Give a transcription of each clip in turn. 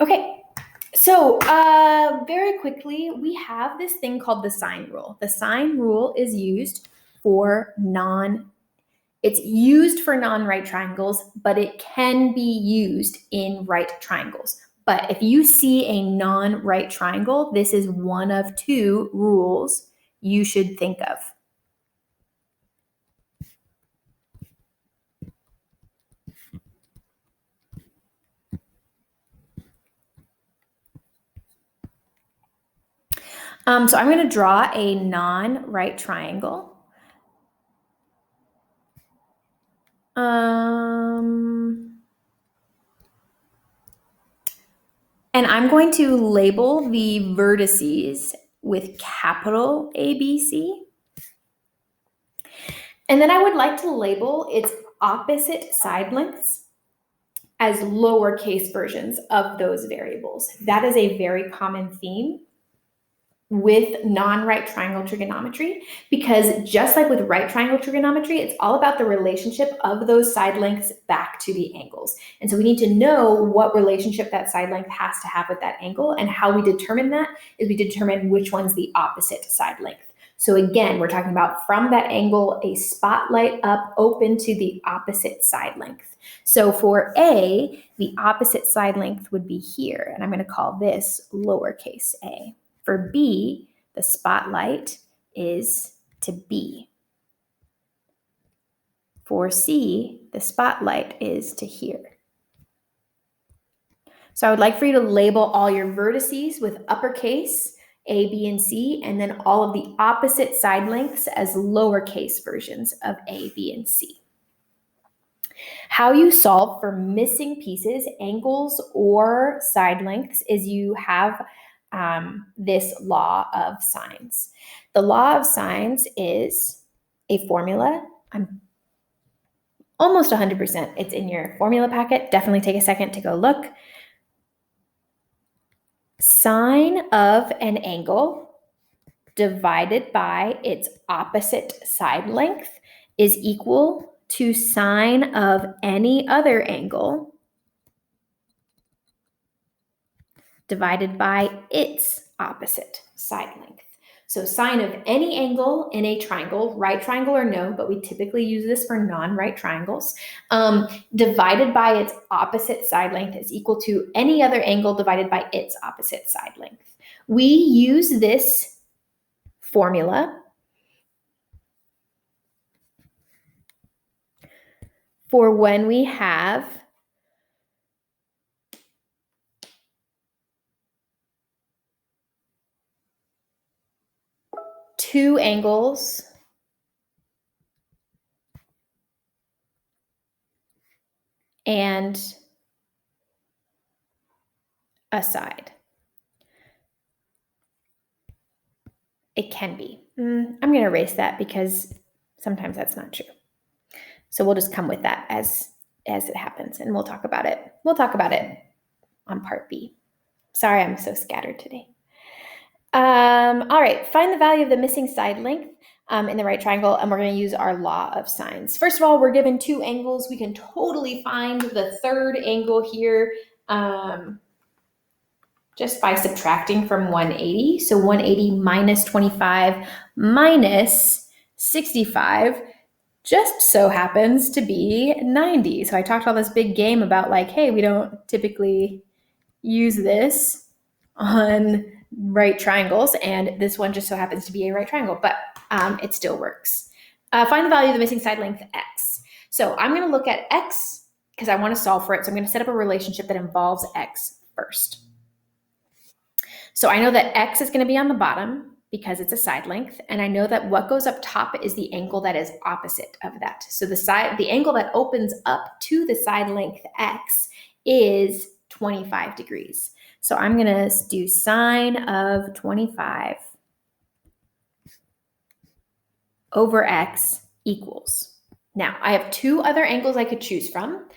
Okay, so very quickly, we have this thing called the sine rule. The sine rule is used for it's used for non-right triangles, but it can be used in right triangles. But if you see a non-right triangle, this is one of two rules you should think of. So I'm going to draw a non-right triangle. And I'm going to label the vertices with capital ABC. And then I would like to label its opposite side lengths as lowercase versions of those variables. That is a very common theme with non-right triangle trigonometry, because just like with right triangle trigonometry, it's all about the relationship of those side lengths back to the angles. And so we need to know what relationship that side length has to have with that angle, and how we determine that is we determine which one's the opposite side length. So again, we're talking about from that angle, a spotlight up open to the opposite side length. So for A, the opposite side length would be here, and I'm going to call this lowercase a. For B, the spotlight is to B. For C, the spotlight is to here. So I would like for you to label all your vertices with uppercase A, B, and C, and then all of the opposite side lengths as lowercase versions of A, B, and C. How you solve for missing pieces, angles, or side lengths is you have this law of sines. The law of sines is a formula. I'm almost 100%. It's in your formula packet. Definitely take a second to go look. Sine of an angle divided by its opposite side length is equal to sine of any other angle divided by its opposite side length. So sine of any angle in a triangle, right triangle or no, but we typically use this for non-right triangles, divided by its opposite side length is equal to any other angle divided by its opposite side length. We use this formula for when we have two angles and a side. It can be. I'm going to erase that because sometimes that's not true. So we'll just come with that as it happens, and we'll talk about it. We'll talk about it on part B. Sorry, I'm so scattered today. All right, find the value of the missing side length in the right triangle, and we're going to use our law of sines. First of all, we're given two angles. We can totally find the third angle here just by subtracting from 180. So 180 minus 25 minus 65 just so happens to be 90. So I talked all this big game about like, hey, we don't typically use this on right triangles, and this one just so happens to be a right triangle, but it still works. Find the value of the missing side length x. So I'm going to look at x because I want to solve for it. So I'm going to set up a relationship that involves x first. So I know that x is going to be on the bottom because it's a side length, and I know that what goes up top is the angle that is opposite of that. So the angle that opens up to the side length x is 25 degrees. So I'm going to do sine of 25 over x equals. Now, I have two other angles I could choose from,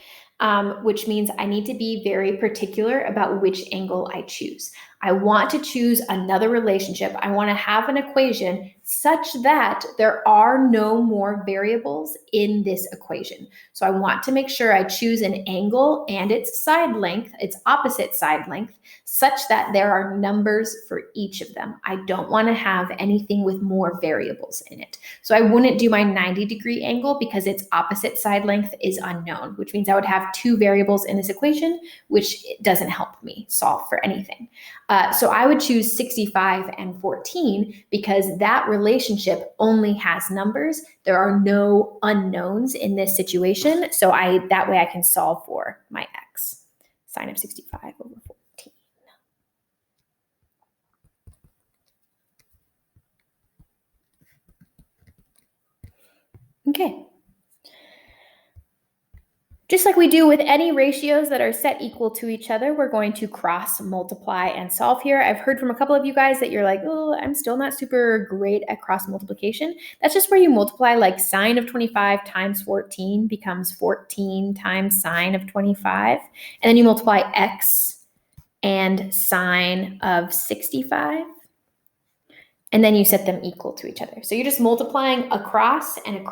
which means I need to be very particular about which angle I choose. I want to choose another relationship. I want to have an equation such that there are no more variables in this equation. So I want to make sure I choose an angle and its side length, its opposite side length, such that there are numbers for each of them. I don't want to have anything with more variables in it. So I wouldn't do my 90-degree angle because its opposite side length is unknown, which means I would have two variables in this equation, which doesn't help me solve for anything. So I would choose 65 and 14 because that relationship only has numbers. There are no unknowns in this situation. So that way I can solve for my x. Sine of 65 over 14. Okay. Just like we do with any ratios that are set equal to each other, we're going to cross multiply and solve here. I've heard from a couple of you guys that you're like, oh, I'm still not super great at cross multiplication. That's just where you multiply, like sine of 25 times 14 becomes 14 times sine of 25. And then you multiply x and sine of 65. And then you set them equal to each other. So you're just multiplying across, and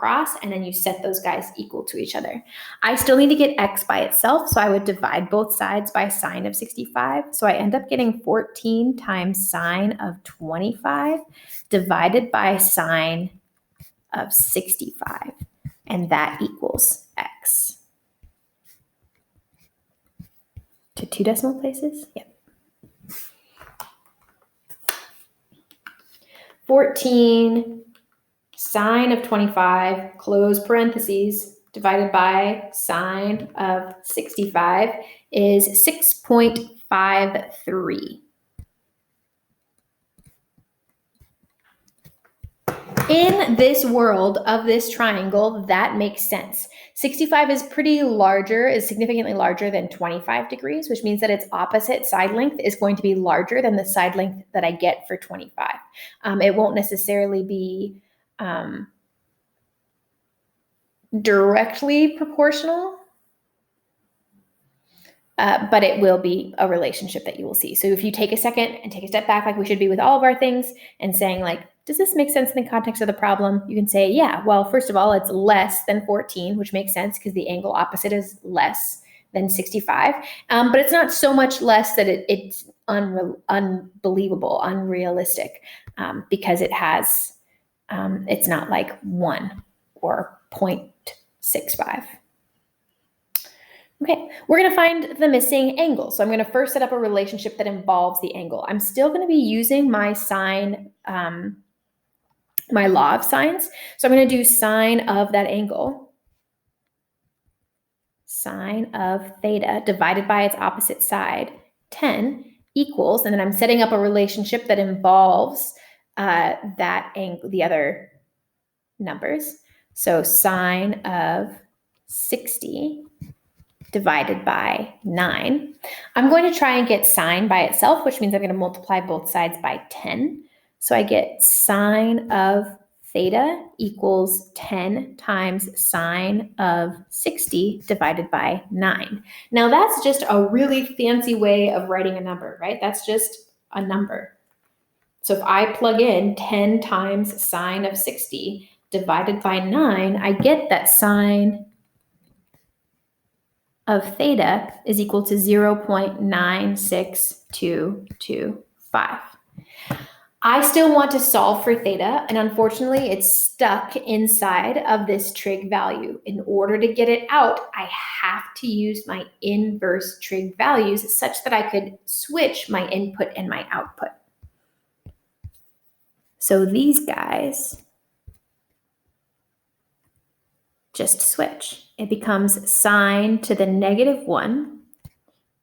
then you set those guys equal to each other. I still need to get x by itself, so I would divide both sides by sine of 65. So I end up getting 14 times sine of 25 divided by sine of 65. And that equals x. To two decimal places? Yep. 14 sine of 25, close parentheses, divided by sine of 65 is 6.53. In this world of this triangle, that makes sense. 65 is significantly larger than 25 degrees, which means that its opposite side length is going to be larger than the side length that I get for 25. It won't necessarily be directly proportional, but it will be a relationship that you will see. So if you take a second and take a step back, like we should be with all of our things, and saying like, does this make sense in the context of the problem? You can say, yeah, well, first of all, it's less than 14, which makes sense because the angle opposite is less than 65. But it's not so much less that it's unbelievable, unrealistic, because it's not like 1 or 0.65. Okay, we're going to find the missing angle. So I'm going to first set up a relationship that involves the angle. I'm still going to be using my sine, my law of sines. So I'm going to do sine of that angle, sine of theta divided by its opposite side, 10 equals, and then I'm setting up a relationship that involves that angle, the other numbers. So sine of 60 divided by 9. I'm going to try and get sine by itself, which means I'm going to multiply both sides by 10. So I get sine of theta equals 10 times sine of 60 divided by 9. Now that's just a really fancy way of writing a number, right? That's just a number. So if I plug in 10 times sine of 60 divided by 9, I get that sine of theta is equal to 0.96225. I still want to solve for theta, and unfortunately it's stuck inside of this trig value. In order to get it out, I have to use my inverse trig values such that I could switch my input and my output. So these guys just switch. It becomes sine to the -1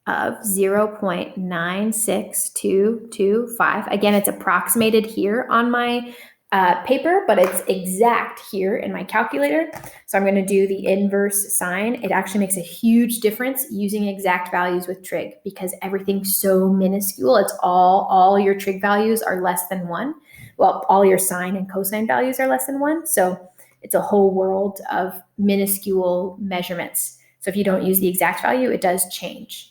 of 0.96225. Again, it's approximated here on my paper, but it's exact here in my calculator. So I'm going to do the inverse sine. It actually makes a huge difference using exact values with trig because everything's so minuscule. It's all your trig values are less than 1. Well, all your sine and cosine values are less than 1. So it's a whole world of minuscule measurements. So if you don't use the exact value, it does change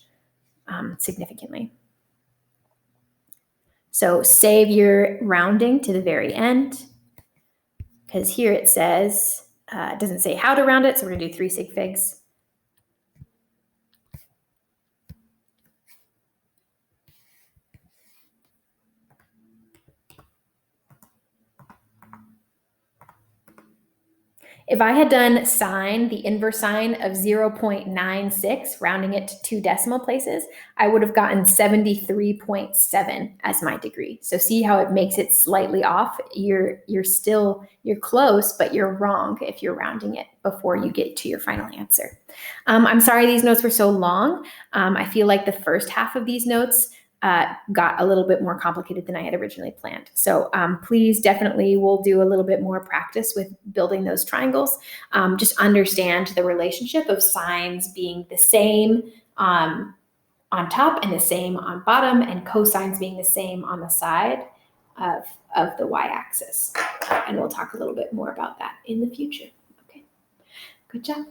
significantly. So save your rounding to the very end, because here it says, it doesn't say how to round it, so we're going to do 3 sig figs. If I had done sine, the inverse sine of 0.96, rounding it to 2 decimal places, I would have gotten 73.7 as my degree. So see how it makes it slightly off? You're close, but you're wrong if you're rounding it before you get to your final answer. I'm sorry these notes were so long. I feel like the first half of these notes got a little bit more complicated than I had originally planned. So please definitely we'll do a little bit more practice with building those triangles. Just understand the relationship of sines being the same on top and the same on bottom, and cosines being the same on the side of the y-axis. And we'll talk a little bit more about that in the future. Okay, good job.